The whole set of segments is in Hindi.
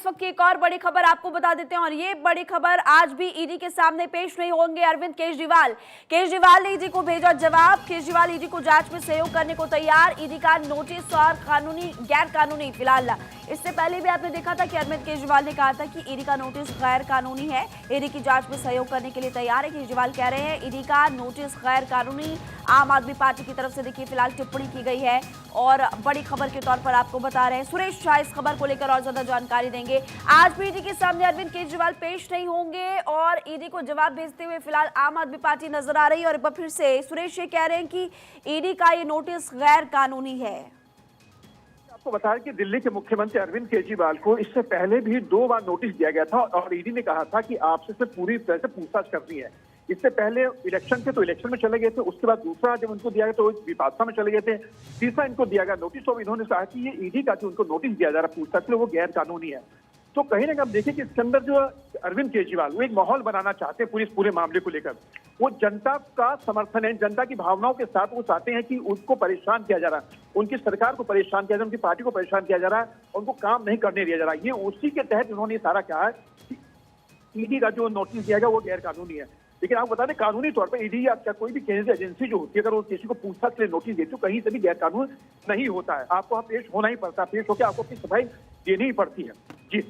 इस वक्त की एक और बड़ी खबर आपको बता देते हैं और ये बड़ी खबर आज भी ईडी के सामने पेश नहीं होंगे अरविंद केजरीवाल। केजरीवाल ने ईडी को भेजा जवाब। केजरीवाल ईडी को जांच में सहयोग करने को तैयार। ईडी का नोटिस और कानूनी गैर कानूनी फिलहाल इससे पहले भी आपने देखा था कि अरविंद केजरीवाल ने कहा था कि ईडी का नोटिस गैर कानूनी है, ईडी की जांच में सहयोग करने के लिए तैयार है। केजरीवाल कह रहे हैं ईडी का नोटिस गैर कानूनी। आम आदमी पार्टी की तरफ से देखिए फिलहाल टिप्पणी की गई है और बड़ी खबर के तौर पर आपको बता रहे हैं। सुरेश शाह इस खबर को लेकर और ज्यादा जानकारी देंगे। आज भी ईडी के सामने अरविंद केजरीवाल पेश नहीं होंगे और ईडी को जवाब भेजते हुए फिलहाल आम आदमी पार्टी नजर आ रही है और एक बार फिर से सुरेश ये कह रहे हैं कि ईडी का ये नोटिस गैर कानूनी है। आपको बताया कि दिल्ली के मुख्यमंत्री अरविंद केजरीवाल को इससे पहले भी 2 बार नोटिस दिया गया था और ईडी ने कहा था कि आपसे से पूरी तरह से पूछताछ करनी है। इससे पहले इलेक्शन थे तो इलेक्शन में चले गए थे, उसके बाद दूसरा जब उनको दिया गया तो विपाशा में चले गए थे, तीसरा इनको दिया गया नोटिस। तो इन्होंने कहा कि ये ईडी का जो उनको नोटिस दिया जा रहा है पूछताछ के लिए वो गैर कानूनी है। तो कहीं ना कहीं हम देखें कि इसके अंदर जो अरविंद केजरीवाल वो एक माहौल बनाना चाहते हैं पूरे मामले को लेकर। वो जनता का समर्थन है, जनता की भावनाओं के साथ वो चाहते हैं कि उनको परेशान किया जा रहा है, उनकी सरकार को परेशान किया जा रहा है, उनकी पार्टी को परेशान किया जा रहा है, उनको काम नहीं करने दिया जा रहा है। ये उसी के तहत उन्होंने सारा कहा है कि ईडी का जो नोटिस दिया गया वो गैर कानूनी है। लेकिन आपको बता दें कानूनी तौर पर ईडी या कोई भी केंद्रीय एजेंसी जो होती है अगर वो किसी को पूछताछ के लिए नोटिस देती है तो कहीं से भी गैर कानून नहीं होता है। आपको वहाँ पेश होना ही पड़ता है, पेश होकर आपको अपनी सफाई देनी ही पड़ती है। जी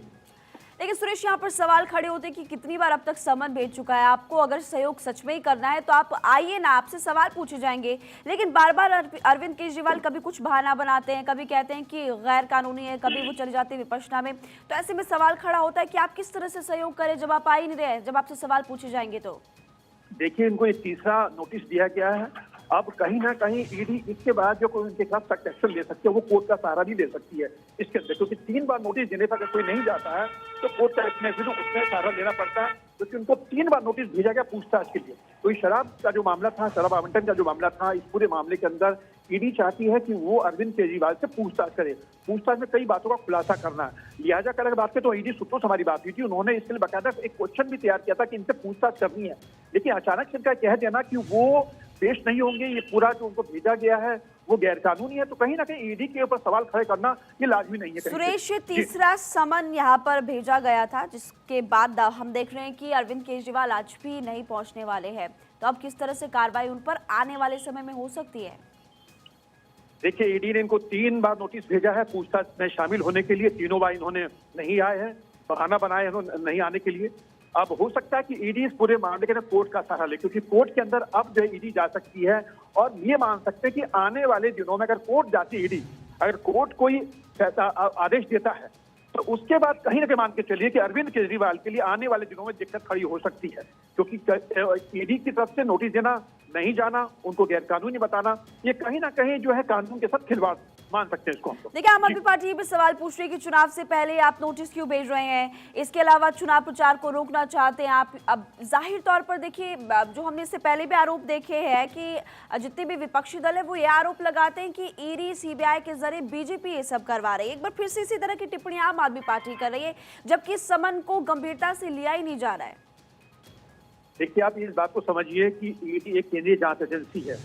लेकिन सुरेश यहाँ पर सवाल खड़े होते हैं कि कितनी बार अब तक समन भेज चुका है। आपको अगर सहयोग सच में ही करना है तो आप आइए ना, आपसे सवाल पूछे जाएंगे। लेकिन बार बार अरविंद केजरीवाल कभी कुछ बहाना बनाते हैं, कभी कहते हैं कि गैर कानूनी है, कभी वो चले जाते हैं विपक्षना में। तो ऐसे में सवाल खड़ा होता है कि आप किस तरह से सहयोग करें जब आप आ ही नहीं रहे, जब आपसे सवाल पूछे जाएंगे। तो देखिए इनको एक तीसरा नोटिस दिया गया है। अब कहीं ना कहीं ईडी इसके बाद जो कोई उनके खिलाफ सख्त एक्शन ले सकती है वो कोर्ट का सहारा भी ले सकती है इसके अंदर, क्योंकि 3 बार नोटिस देने पर अगर कोई नहीं जाता है तो कोर्ट का इसमें भी उसमें सहारा लेना पड़ता है, क्योंकि उनको 3 बार नोटिस भेजा गया पूछताछ के लिए। तो शराब का जो मामला था, शराब आवंटन का जो मामला था, इस पूरे मामले के अंदर ईडी चाहती है कि वो अरविंद केजरीवाल से पूछताछ करे। पूछताछ में कई बातों का खुलासा करना है। लिहाजा कर बात के तो ईडी सूत्रों से हमारी बात हुई थी, उन्होंने इसके लिए बाकायदा एक क्वेश्चन भी तैयार किया था कि इनसे पूछताछ करनी है। लेकिन अचानक से इनका कह देना कि वो पेश नहीं होंगे, ये पूरा जो उनको भेजा गया है वो गैर कानूनी है, तो कहीं ना कहीं ईडी के ऊपर सवाल खड़े करना ये लाजमी नहीं है। सुरेश तीसरा समन यहाँ पर भेजा गया था जिसके बाद हम देख रहे हैं कि अरविंद केजरीवाल आज भी नहीं पहुंचने वाले हैं। तो अब किस तरह से कार्रवाई उन पर आने वाले समय में हो सकती है? देखिए ईडी ने इनको 3 बार नोटिस भेजा है पूछताछ में शामिल होने के लिए। तीनों बार इन्होंने नहीं आए हैं, बहाना बनाए हैं नहीं आने के लिए। अब हो सकता है कि ईडी इस पूरे मामले के अंदर कोर्ट का सहारा ले, क्योंकि कोर्ट के अंदर अब जो ईडी जा सकती है और ये मान सकते हैं कि आने वाले दिनों में अगर कोर्ट जाती है ईडी, अगर कोर्ट कोई आदेश देता है तो उसके बाद कहीं ना कहीं मान के चलिए कि अरविंद केजरीवाल के लिए आने वाले दिनों में दिक्कत खड़ी हो सकती है, क्योंकि ईडी की तरफ से नोटिस देना, नहीं जाना, उनको गैर कानूनी बताना, ये कहीं ना कहीं जो है कानून के साथ खिलवाड़ मान सकते हैं इसको। देखिए आम आदमी पार्टी ये भी सवाल पूछ रही है कि चुनाव से पहले आप नोटिस क्यों भेज रहे हैं, इसके अलावा चुनाव प्रचार को रोकना चाहते हैं आप। अब जाहिर तौर पर देखिए जो हमने इससे पहले भी आरोप देखे हैं कि जितने भी विपक्षी दल है वो ये आरोप लगाते हैं कि ईडी सीबीआई के जरिए बीजेपी ये सब करवा रही है। एक बार फिर से इसी तरह की टिप्पणी आम आदमी पार्टी कर रही है, जबकि इस समन को गंभीरता से लिया ही नहीं जा रहा है। देखिए आप इस बात को समझिए कि ईडी एक केंद्रीय जांच एजेंसी है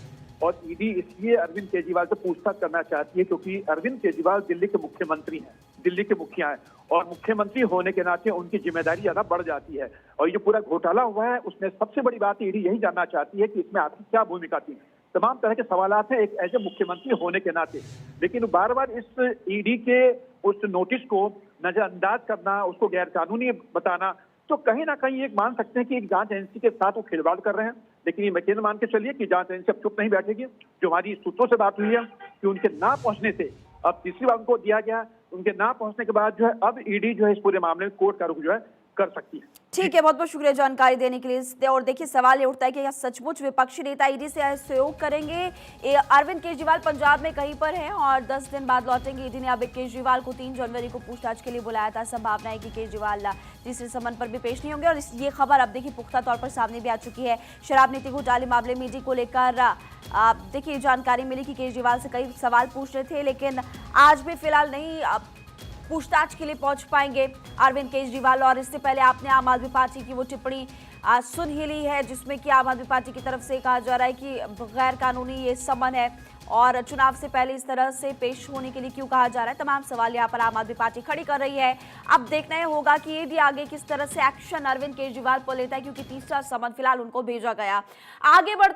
और ईडी इसलिए अरविंद केजरीवाल से पूछताछ करना चाहती है क्योंकि अरविंद केजरीवाल दिल्ली के मुख्यमंत्री हैं, दिल्ली के मुखिया हैं और मुख्यमंत्री होने के नाते उनकी जिम्मेदारी ज्यादा बढ़ जाती है। और ये पूरा घोटाला हुआ है उसमें सबसे बड़ी बात ईडी यही जानना चाहती है कि इसमें आपकी क्या भूमिका थी। तमाम तरह के सवालात हैं एक एज ए मुख्यमंत्री होने के नाते, लेकिन बार बार इस ईडी के उस नोटिस को नजरअंदाज करना, उसको गैर कानूनी बताना, तो कहीं ना कहीं एक मान सकते हैं कि एक जांच एजेंसी के साथ वो खिलवाड़ कर रहे हैं। लेकिन ये यकीन मान के चलिए कि जांच एजेंसी अब चुप नहीं बैठेगी। जो हमारी सूत्रों से बात हुई है कि उनके ना पहुंचने से अब तीसरी बार उनको दिया गया, उनके ना पहुंचने के बाद जो है अब ईडी जो है इस पूरे मामले में कोर्ट का रुख जो है कर सकती है। ठीक है, बहुत बहुत शुक्रिया जानकारी देने के लिए। और देखिए सवाल ये उठता है कि क्या सचमुच विपक्षी नेता ईडी से सहयोग करेंगे? अरविंद केजरीवाल पंजाब में कहीं पर हैं और 10 दिन बाद लौटेंगे। ईडी ने अब केजरीवाल को 3 जनवरी को पूछताछ के लिए बुलाया था। संभावना है कि केजरीवाल तीसरे समन पर भी पेश नहीं होंगे और ये खबर अब देखिए पुख्ता तौर पर सामने भी आ चुकी है। शराब नीति घोटाले मामले में ईडी को लेकर देखिए जानकारी मिली कि केजरीवाल से कई सवाल पूछ रहे थे, लेकिन आज भी फिलहाल नहीं पूछताछ के लिए पहुंच पाएंगे अरविंद केजरीवाल। और इससे पहले आपने आम आदमी पार्टी की वो टिप्पणी सुन ही ली है, जिसमें कि आम आदमी पार्टी की तरफ से कहा जा रहा है कि गैर कानूनी ये समन है और चुनाव से पहले इस तरह से पेश होने के लिए क्यों कहा जा रहा है। तमाम सवाल यहाँ पर आम आदमी पार्टी खड़ी कर रही है। अब देखना यह होगा कि ईडी आगे किस तरह से एक्शन अरविंद केजरीवाल पर लेता है, क्योंकि तीसरा समन फिलहाल उनको भेजा गया। आगे बढ़ते